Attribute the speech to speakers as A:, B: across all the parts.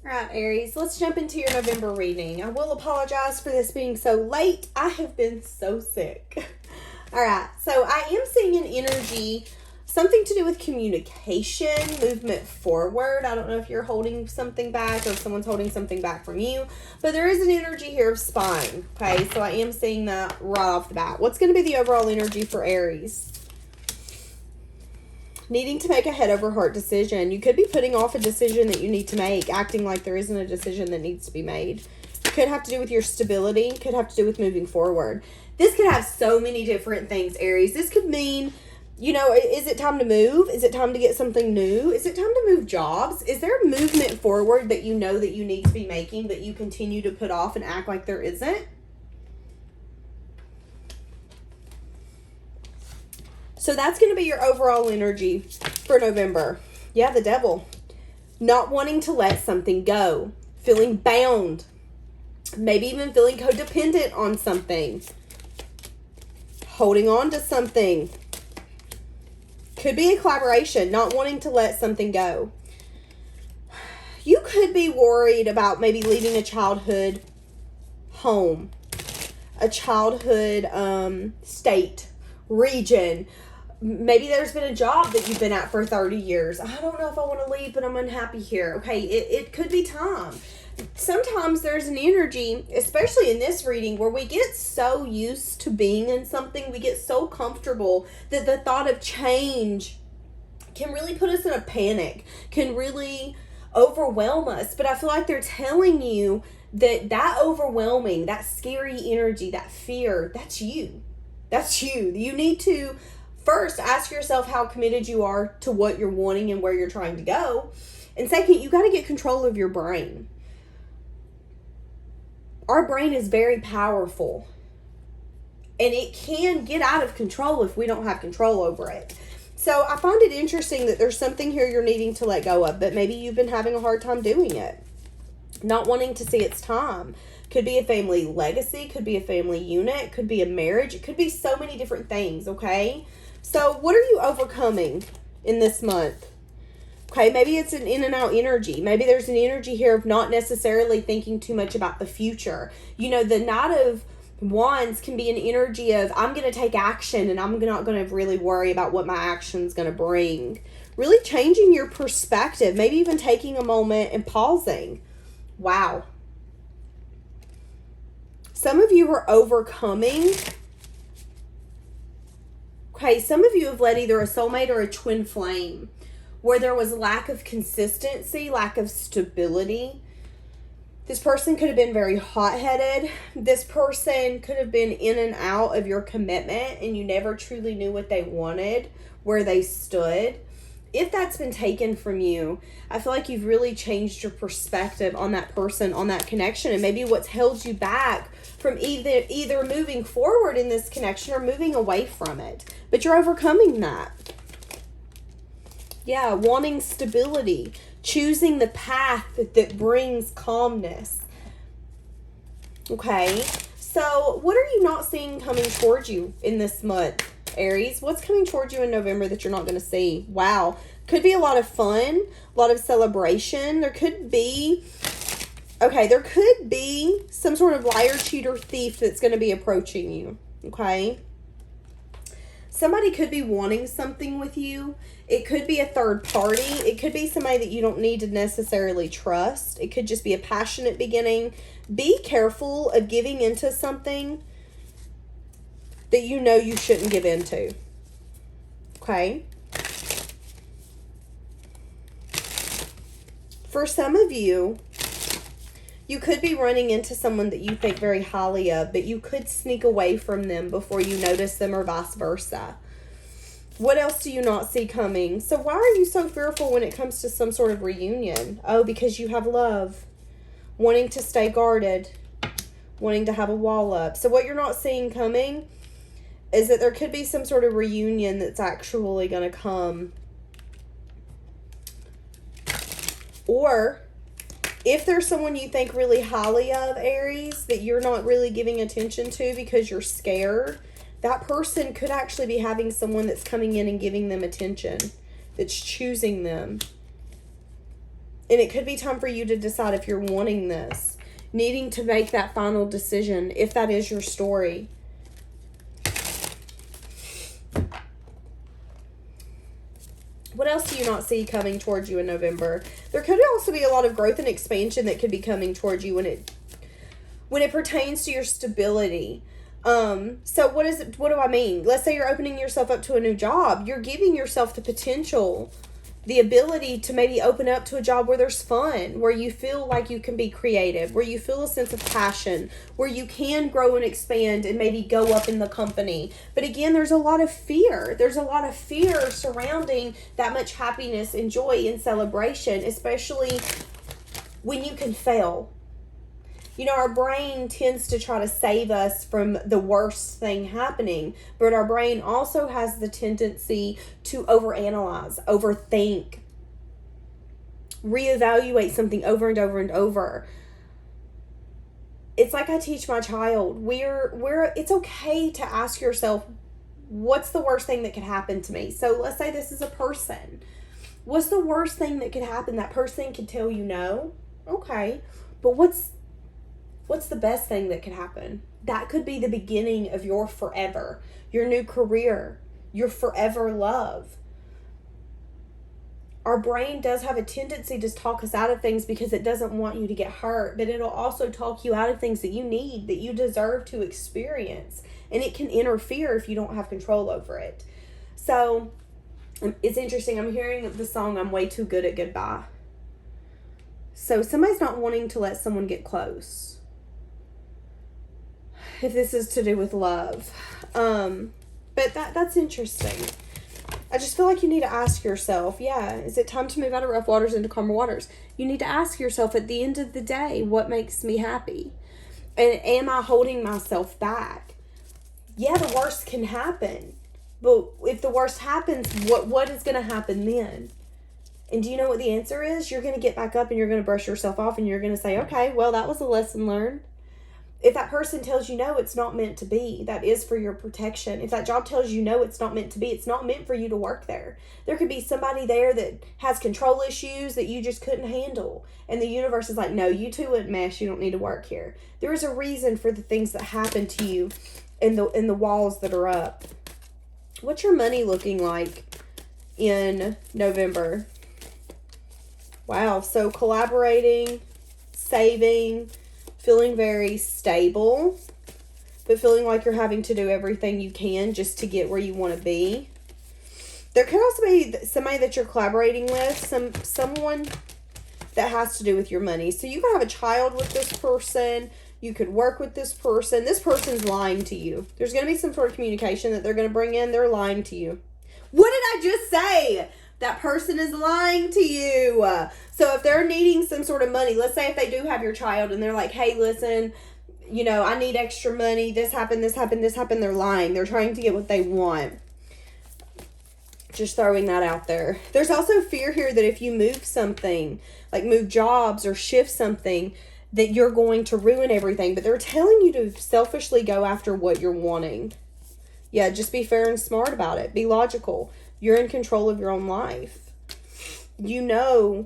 A: All right, Aries, let's jump into your November reading. I will apologize for this being so late. I have been so sick. All right, so I am seeing an energy, something to do with communication, movement forward. I don't know if you're holding something back or if someone's holding something back from you, but there is an energy here of spine, okay? So I am seeing that right off the bat. What's going to be the overall energy for Aries? Needing to make a head over heart decision. You could be putting off a decision that you need to make, acting like there isn't a decision that needs to be made. Could have to do with your stability, could have to do with moving forward. This could have so many different things, Aries. This could mean, you know, is it time to move? Is it time to get something new? Is it time to move jobs? Is there a movement forward that you know that you need to be making that you continue to put off and act like there isn't? So that's going to be your overall energy for November. Yeah, the devil. Not wanting to let something go. Feeling bound. Maybe even feeling codependent on something. Holding on to something. Could be a collaboration. Not wanting to let something go. You could be worried about maybe leaving a childhood home. A childhood state, region. Maybe there's been a job that you've been at for 30 years. I don't know if I want to leave, but I'm unhappy here. Okay, it could be time. Sometimes there's an energy, especially in this reading, where we get so used to being in something, we get so comfortable that the thought of change can really put us in a panic, can really overwhelm us. But I feel like they're telling you that overwhelming, that scary energy, that fear, that's you. That's you. You need to first ask yourself how committed you are to what you're wanting and where you're trying to go. And second, you got to get control of your brain. Our brain is very powerful. And it can get out of control if we don't have control over it. So I find it interesting that there's something here you're needing to let go of, but maybe you've been having a hard time doing it. Not wanting to see its time. Could be a family legacy, could be a family unit, could be a marriage. It could be so many different things, okay? So what are you overcoming in this month? Okay, maybe it's an in and out energy. Maybe there's an energy here of not necessarily thinking too much about the future. You know, the Knight of Wands can be an energy of, I'm going to take action and I'm not going to really worry about what my action's going to bring. Really changing your perspective. Maybe even taking a moment and pausing. Wow. Some of you are overcoming. Okay, some of you have led either a soulmate or a twin flame where there was lack of consistency, lack of stability. This person could have been very hot-headed. This person could have been in and out of your commitment and you never truly knew what they wanted, where they stood. If that's been taken from you, I feel like you've really changed your perspective on that person, on that connection, and maybe what's held you back from either moving forward in this connection or moving away from it. But you're overcoming that. Yeah, wanting stability, choosing the path that brings calmness. Okay, so what are you not seeing coming towards you in this month, Aries? What's coming towards you in November that you're not going to see? Wow. Could be a lot of fun, a lot of celebration. There could be some sort of liar, cheater, thief that's going to be approaching you. Okay. Somebody could be wanting something with you. It could be a third party. It could be somebody that you don't need to necessarily trust. It could just be a passionate beginning. Be careful of giving into something that you know you shouldn't give into. Okay? For some of you, you could be running into someone that you think very highly of, but you could sneak away from them before you notice them or vice versa. What else do you not see coming? So why are you so fearful when it comes to some sort of reunion? Oh, because you have love. Wanting to stay guarded. Wanting to have a wall up. So what you're not seeing coming is that there could be some sort of reunion that's actually going to come. Or if there's someone you think really highly of, Aries, that you're not really giving attention to because you're scared, that person could actually be having someone that's coming in and giving them attention, that's choosing them. And it could be time for you to decide if you're wanting this, needing to make that final decision, if that is your story. What else do you not see coming towards you in November? There could also be a lot of growth and expansion that could be coming towards you when it pertains to your stability. So what do I mean? Let's say you're opening yourself up to a new job. You're giving yourself the potential, the ability to maybe open up to a job where there's fun, where you feel like you can be creative, where you feel a sense of passion, where you can grow and expand and maybe go up in the company. But again, there's a lot of fear. There's a lot of fear surrounding that much happiness and joy and celebration, especially when you can fail. You know, our brain tends to try to save us from the worst thing happening, but our brain also has the tendency to overanalyze, overthink, reevaluate something over and over and over. It's like I teach my child, it's okay to ask yourself, what's the worst thing that could happen to me? So let's say this is a person. What's the worst thing that could happen? That person could tell you no. Okay, but what's the best thing that could happen? That could be the beginning of your forever, your new career, your forever love. Our brain does have a tendency to talk us out of things because it doesn't want you to get hurt, but it'll also talk you out of things that you need, that you deserve to experience. And it can interfere if you don't have control over it. So it's interesting. I'm hearing the song, I'm Way Too Good at Goodbye. So somebody's not wanting to let someone get close, if this is to do with love. But that's interesting. I just feel like you need to ask yourself, is it time to move out of rough waters into calmer waters? You need to ask yourself at the end of the day, what makes me happy? And am I holding myself back? Yeah, the worst can happen. But if the worst happens, what is going to happen then? And do you know what the answer is? You're going to get back up and you're going to brush yourself off and you're going to say, okay, well, that was a lesson learned. If that person tells you no, it's not meant to be. That is for your protection. If that job tells you no, it's not meant to be. It's not meant for you to work there. There could be somebody there that has control issues that you just couldn't handle. And the universe is like, no, you two wouldn't mesh. You don't need to work here. There is a reason for the things that happen to you in the walls that are up. What's your money looking like in November? Wow. So collaborating, saving, feeling very stable, but feeling like you're having to do everything you can just to get where you want to be. There could also be somebody that you're collaborating with, someone that has to do with your money. So you could have a child with this person. You could work with this person. This person's lying to you. There's going to be some sort of communication that they're going to bring in. They're lying to you. What did I just say? That person is lying to you. So if they're needing some sort of money, let's say if they do have your child and they're like, hey, listen, I need extra money. This happened. They're lying. They're trying to get what they want. Just throwing that out there. There's also fear here that if you move something, like move jobs or shift something, that you're going to ruin everything. But they're telling you to selfishly go after what you're wanting. Yeah, just be fair and smart about it. Be logical. You're in control of your own life. I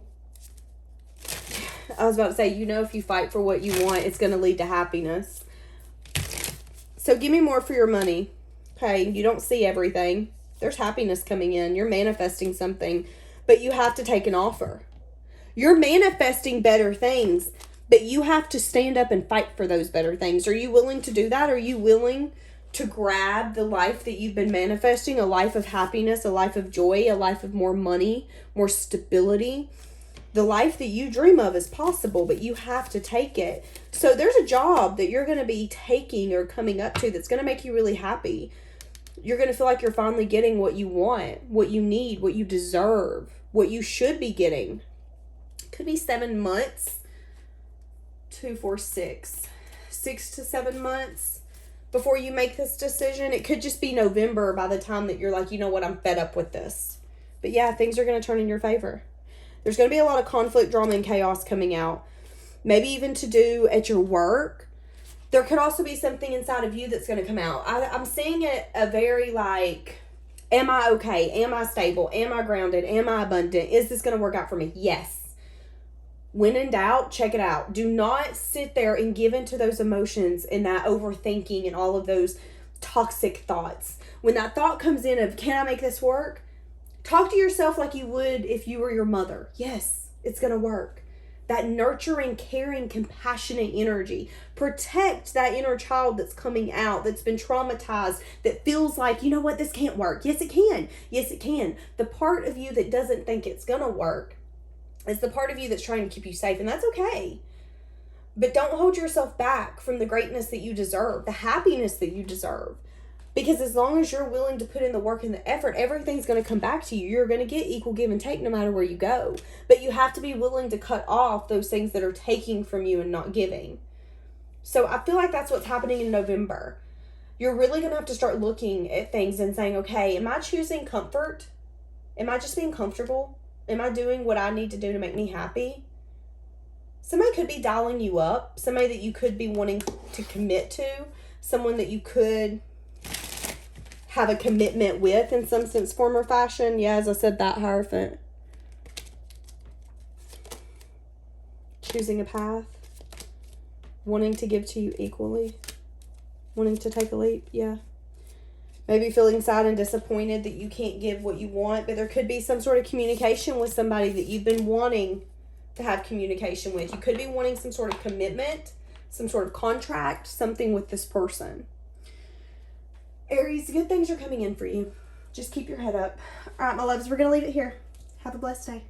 A: was about to say, if you fight for what you want, it's going to lead to happiness. So give me more for your money. Okay, you don't see everything. There's happiness coming in. You're manifesting something, but you have to take an offer. You're manifesting better things, but you have to stand up and fight for those better things. Are you willing to do that? Are you willing to grab the life that you've been manifesting, a life of happiness, a life of joy, a life of more money, more stability? The life that you dream of is possible, but you have to take it. So there's a job that you're going to be taking or coming up to that's going to make you really happy. You're going to feel like you're finally getting what you want, what you need, what you deserve, what you should be getting. Could be 7 months. 2, 4, 6. 6 to 7 months before you make this decision. It could just be November by the time that you're like, you know what, I'm fed up with this. But yeah, things are going to turn in your favor. There's going to be a lot of conflict, drama, and chaos coming out. Maybe even to do at your work. There could also be something inside of you that's going to come out. I'm seeing it a very like, am I okay? Am I stable? Am I grounded? Am I abundant? Is this going to work out for me? Yes. When in doubt, check it out. Do not sit there and give into those emotions and that overthinking and all of those toxic thoughts. When that thought comes in of, can I make this work? Talk to yourself like you would if you were your mother. Yes, it's going to work. That nurturing, caring, compassionate energy. Protect that inner child that's coming out, that's been traumatized, that feels like, you know what, this can't work. Yes, it can. Yes, it can. The part of you that doesn't think it's going to work is the part of you that's trying to keep you safe, and that's okay. But don't hold yourself back from the greatness that you deserve, the happiness that you deserve. Because as long as you're willing to put in the work and the effort, everything's going to come back to you. You're going to get equal give and take no matter where you go. But you have to be willing to cut off those things that are taking from you and not giving. So I feel like that's what's happening in November. You're really going to have to start looking at things and saying, okay, am I choosing comfort? Am I just being comfortable? Am I doing what I need to do to make me happy? Somebody could be dialing you up. Somebody that you could be wanting to commit to. Someone that you could have a commitment with in some sense, form, or fashion. Yeah, as I said, that Hierophant. Choosing a path. Wanting to give to you equally. Wanting to take a leap. Yeah. Maybe feeling sad and disappointed that you can't give what you want, but there could be some sort of communication with somebody that you've been wanting to have communication with. You could be wanting some sort of commitment, some sort of contract, something with this person. Aries, good things are coming in for you. Just keep your head up. All right, my loves, we're going to leave it here. Have a blessed day.